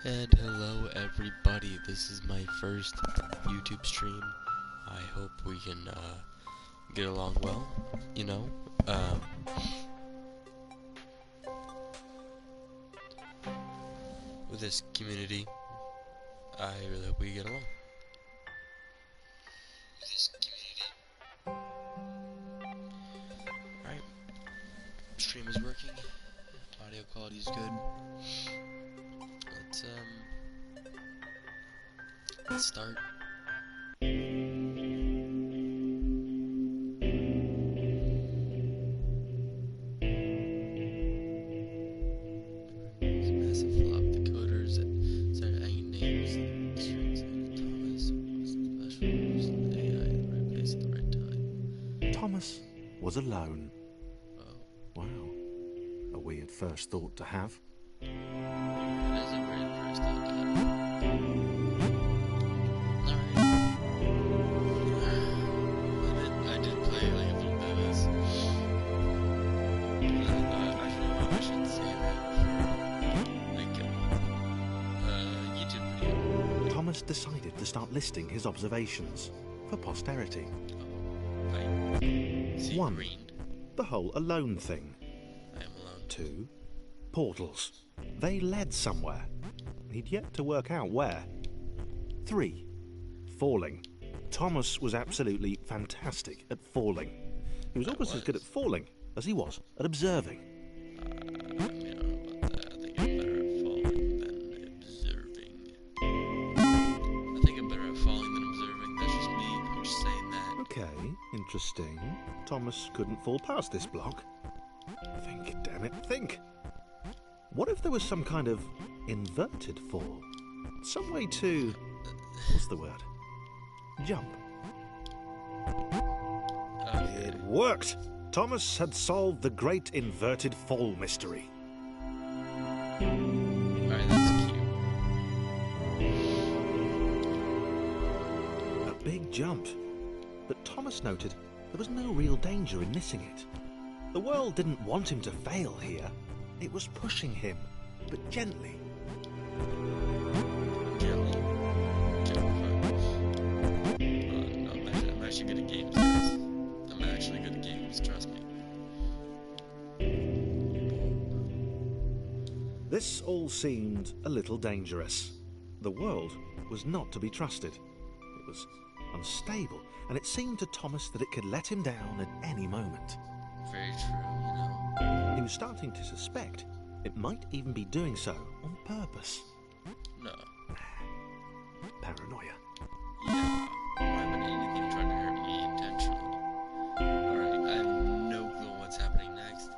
And hello everybody, this is my first YouTube stream. I hope we can get along well, you know. With this community, I really hope we get along. Alright, stream is working, audio quality is good. Let's start. It's a massive flop. The coders started adding names and strings into Thomas was special using the AI in the right place at the right time. Thomas was alone. Oh. Wow. A weird first thought to have. That is a weird first thought to have. I did play like a little bit of this. I thought I should save it for like a YouTube video. Thomas decided to start listing his observations for posterity. I see 1. green. The whole alone thing. I am alone. 2. Portals. They led somewhere. He'd yet to work out where. 3. Falling. Thomas was absolutely fantastic at falling. He was almost as good at falling as he was at observing. I don't know about that. I think I'm better at falling than observing. I think I'm better at falling than observing. That's just me. I'm just saying that. Okay, interesting. Thomas couldn't fall past this block. Think, damn it, think. What if there was some kind of inverted fall? Some way to... what's the word? Jump. Okay. It worked! Thomas had solved the great inverted fall mystery. Alright, that's cute. A big jump. But Thomas noted there was no real danger in missing it. The world didn't want him to fail here. It was pushing him, but gently. Gently. I'm actually good at games, guys. I'm actually good at games, trust me. This all seemed a little dangerous. The world was not to be trusted. It was unstable, and it seemed to Thomas that it could let him down at any moment. Very true, you know. He was starting to suspect it might even be doing so on purpose. No. Paranoia. Yeah. Why would anything try to hurt me intentionally? Alright, I have no clue what's happening next.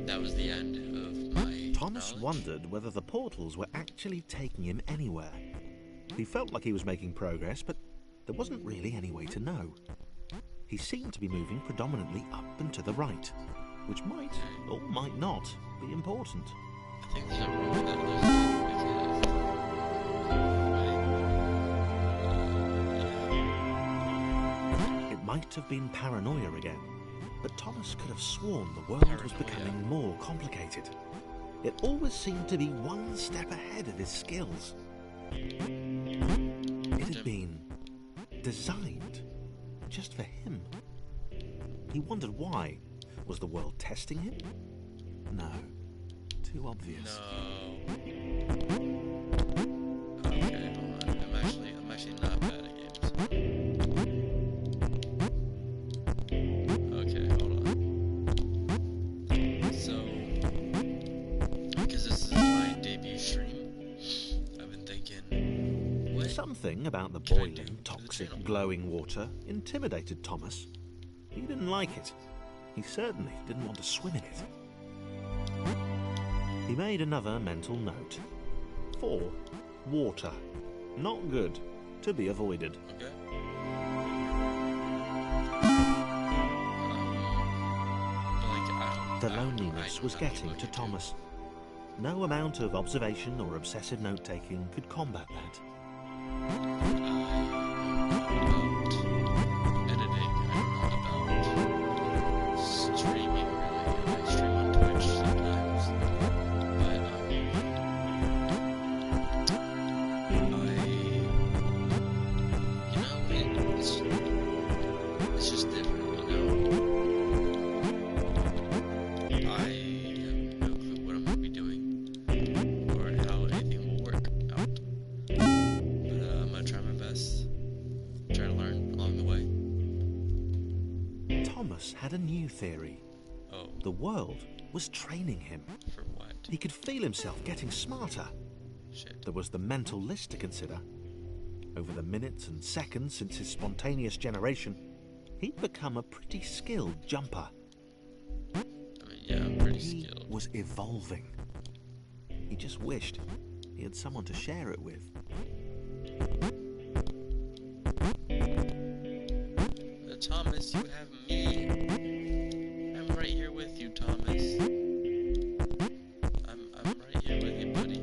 That was the end of my Thomas knowledge. wondered whether the portals were actually taking him anywhere. He felt like he was making progress, but there wasn't really any way to know. He seemed to be moving predominantly up and to the right, which might, or might not, be important. I think there's a rule that there's because... It might have been paranoia again, but Thomas could have sworn the world was becoming more complicated. It always seemed to be one step ahead of his skills. It had been designed just for him. He wondered why. Was the world testing him? No. Too obvious. No. Okay, hold on. I'm actually not bad at games. Okay, hold on. So, because this is my debut stream, I've been thinking, what? Something about the Can I do boiling, to the toxic, channel? glowing water intimidated Thomas. He didn't like it. He certainly didn't want to swim in it. He made another mental note. 4. Water. Not good. To be avoided. Okay. The loneliness was getting to Thomas. No amount of observation or obsessive note-taking could combat that. Thomas had a new theory. Oh, The world was training him. for what? He could feel himself getting smarter. Shit. There was the mental list to consider. Over the minutes and seconds since his spontaneous generation, he'd become a pretty skilled jumper. I mean, yeah, I'm pretty He skilled. was evolving. He just wished he had someone to share it with. Thomas, you have me. I'm right here with you, Thomas. I'm right here with you, buddy.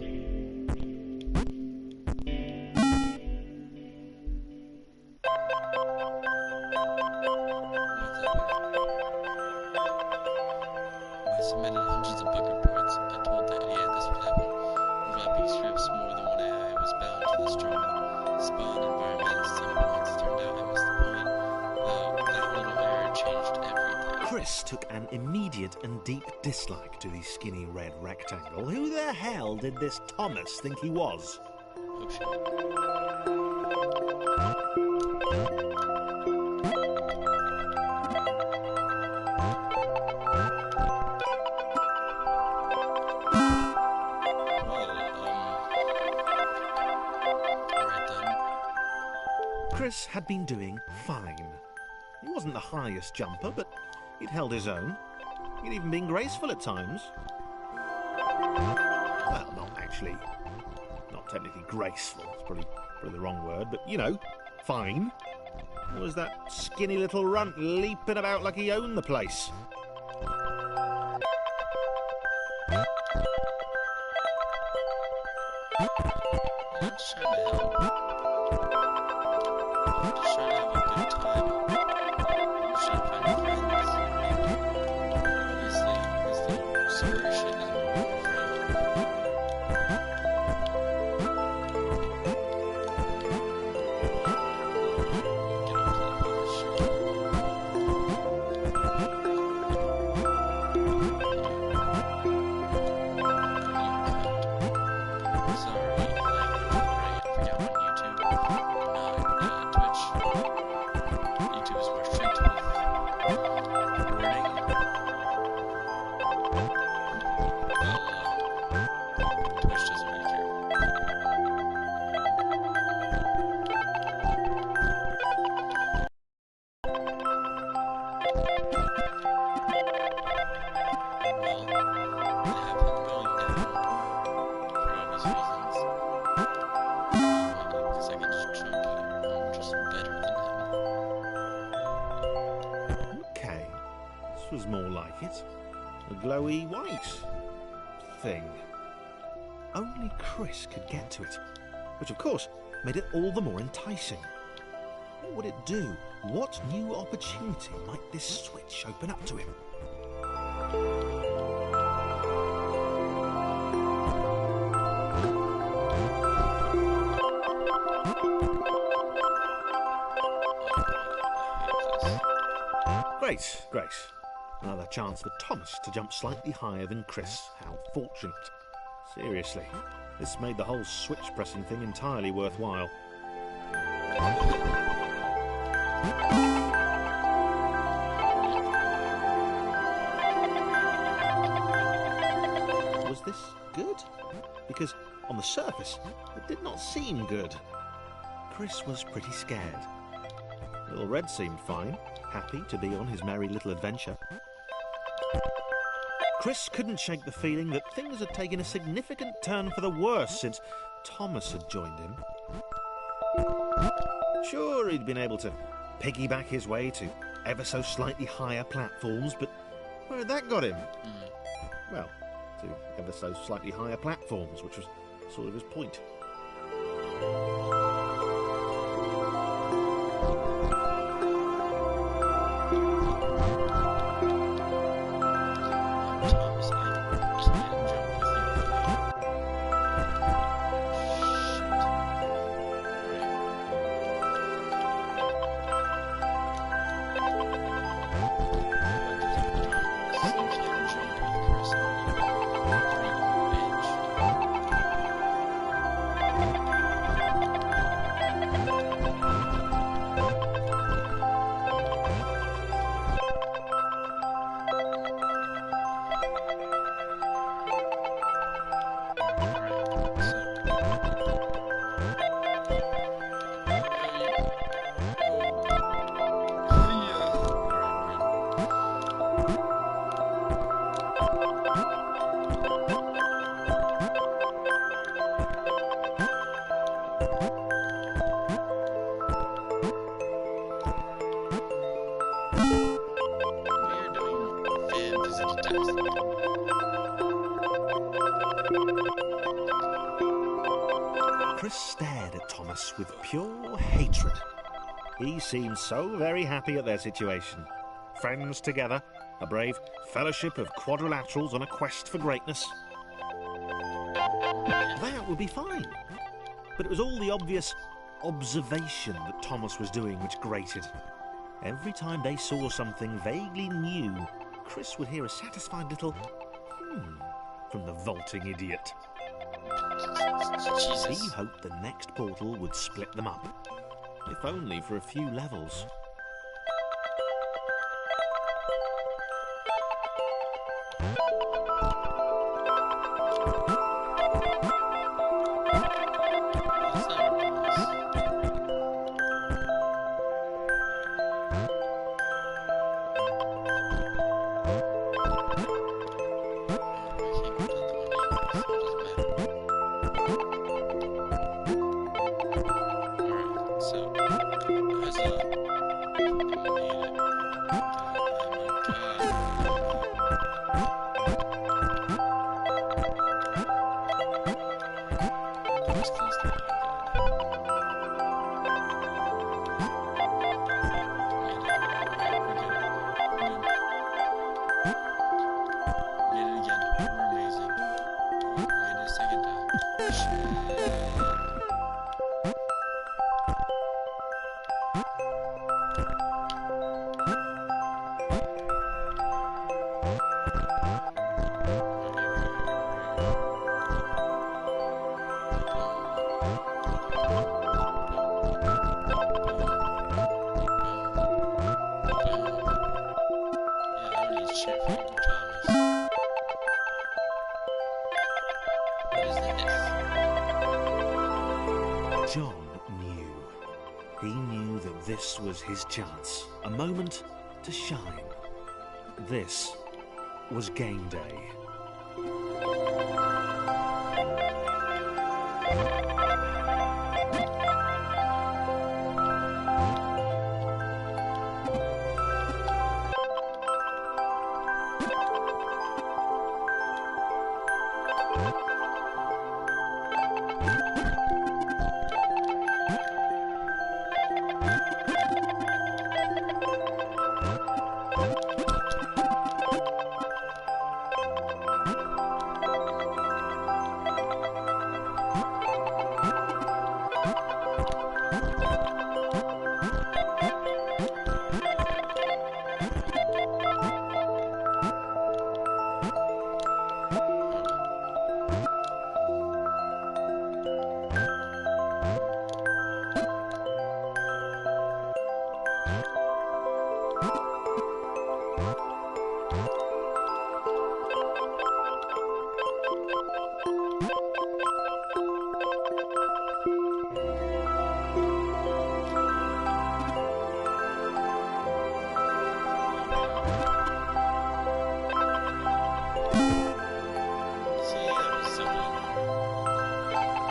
What's happening? I submitted hundreds of bug reports. I told the idiot this would happen. Overlapping scripts, more than one AI was bound to the strong spawn environment at some points. Turned out I missed the point. That little error changed everything. Chris took an immediate and deep dislike to the skinny red rectangle. Who the hell did this Thomas think he was? Oh shit. Alright then. Chris had been doing fine. He wasn't the highest jumper, but he'd held his own. He'd even been graceful at times. Well, not actually. Not technically graceful. It's probably the wrong word, but you know, fine. There was that skinny little runt leaping about like he owned the place. I'm just trying to help. I'm just trying to have a good time. I'm just trying to find friends. Obviously, this little sorry shit isn't working for anyone. Get up to the bullshit. Sorry, like, right, forgot on YouTube, not Twitch. YouTube is more strict with wording. Well, Twitch doesn't really care. Well, they have him going down for obvious reasons. Because I can just jump higher. I'm just better than him. Okay, this was more like it. A glowy white thing. Only Chris could get to it, which of course made it all the more enticing. What would it do? What new opportunity might this switch open up to him? Great, great. Another chance for Thomas to jump slightly higher than Chris. How fortunate. Seriously, this made the whole switch pressing thing entirely worthwhile. Was this good? Because on the surface, it did not seem good. Chris was pretty scared. Little Red seemed fine, happy to be on his merry little adventure. Chris couldn't shake the feeling that things had taken a significant turn for the worse since Thomas had joined him. Sure, he'd been able to piggyback his way to ever so slightly higher platforms, but where had that got him? Well, to ever so slightly higher platforms, which was sort of his point. Thomas, I can't jump with you. Shit. We're doing fantasy-tastic. Chris stared at Thomas with pure hatred. He seemed so very happy at their situation. Friends together, a brave fellowship of quadrilaterals on a quest for greatness. That would be fine. But it was all the obvious observation that Thomas was doing which grated. Every time they saw something vaguely new, Chris would hear a satisfied little from the vaulting idiot. Jesus. He hoped the next portal would split them up, if only for a few levels. That's not nice. John knew. He knew that this was his chance, a moment to shine. This was game day.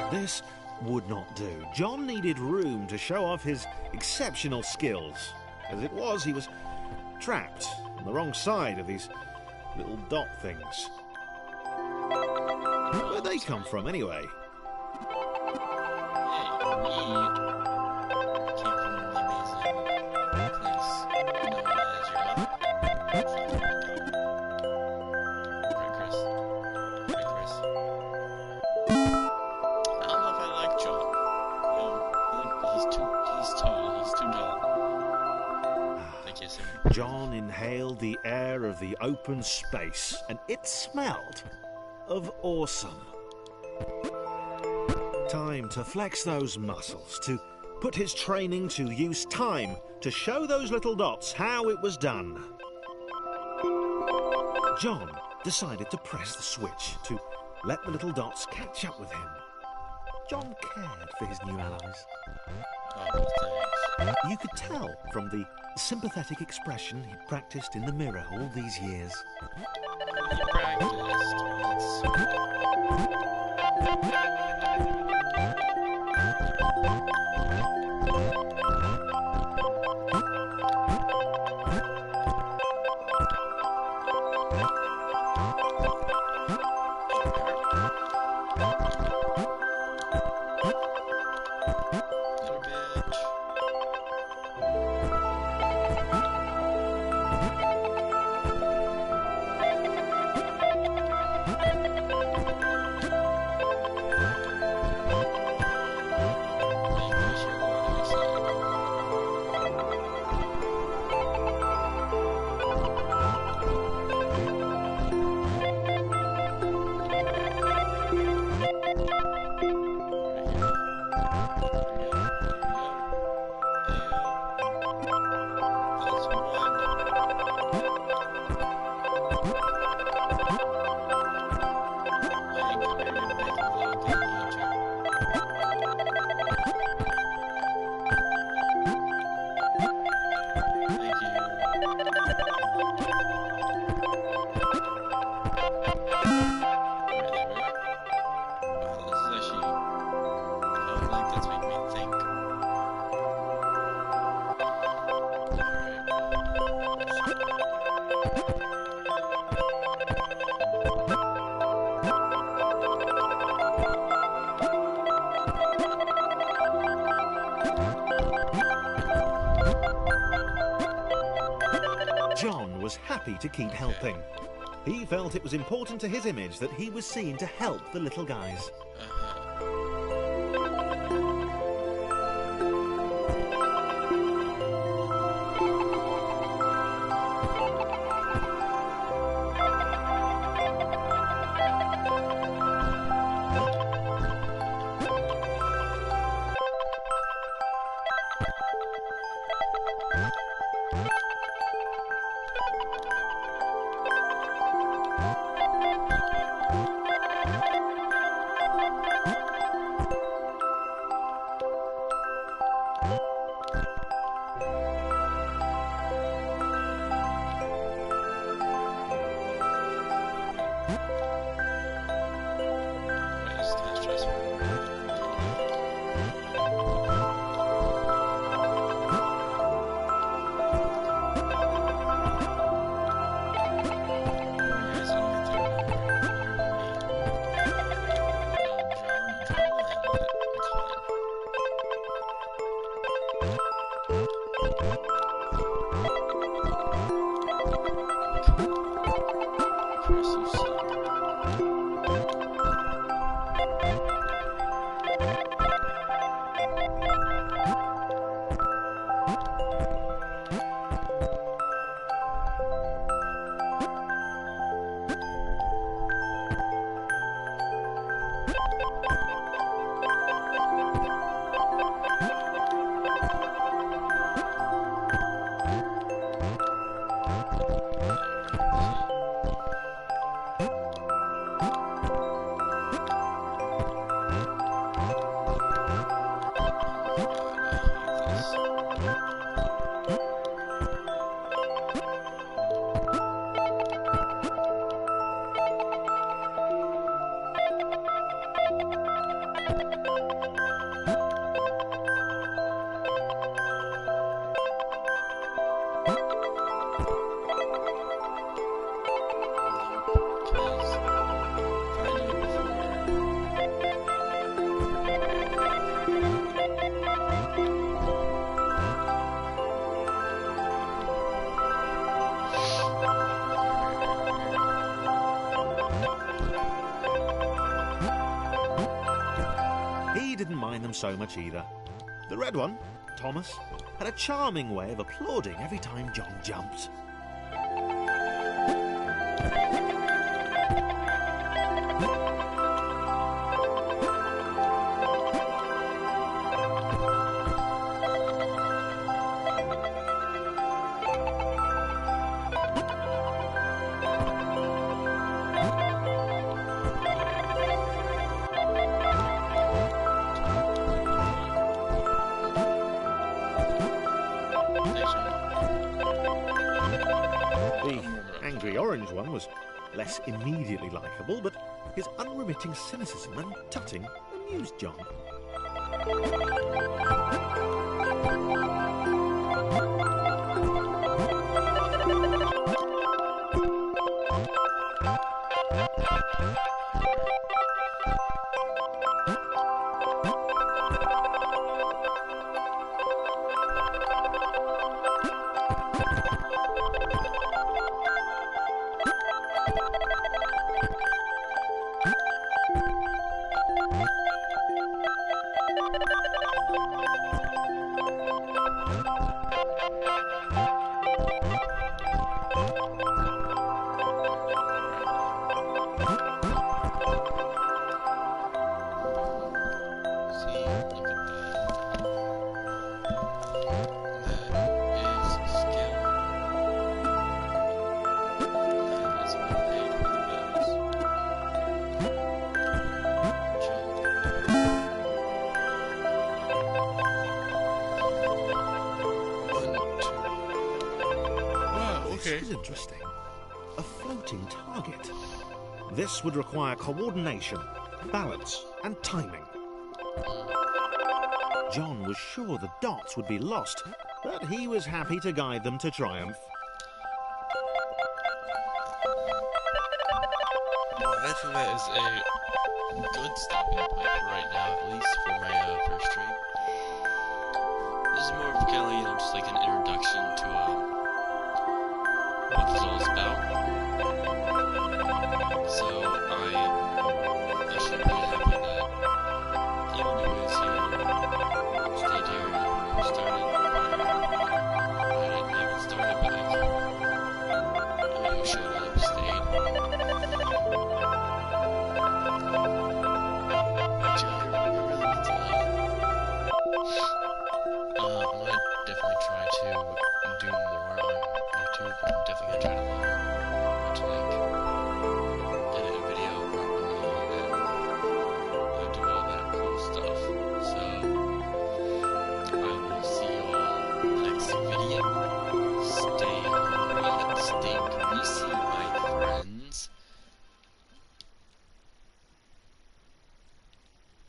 This would not do. John needed room to show off his exceptional skills. As it was, he was trapped on the wrong side of these little dot things. Where'd they come from, anyway? John inhaled the air of the open space, and it smelled of awesome. Time to flex those muscles, to put his training to use, time to show those little dots how it was done. John decided to press the switch, to let the little dots catch up with him. John cared for his new allies. Oh, thanks. You could tell from the sympathetic expression he'd practiced in the mirror all these years. You practiced. John was happy to keep helping. He felt it was important to his image that he was seen to help the little guys. Didn't mind them so much either. The red one, Thomas, had a charming way of applauding every time John jumped. The orange one was less immediately likeable, but his unremitting cynicism and tutting amused John. Okay. This is interesting. A floating target. This would require coordination, balance, and timing. John was sure the dots would be lost, but he was happy to guide them to triumph. Well, I think that is a good stopping point for right now, at least for my first trade. This is more of kind of, just like an entertainment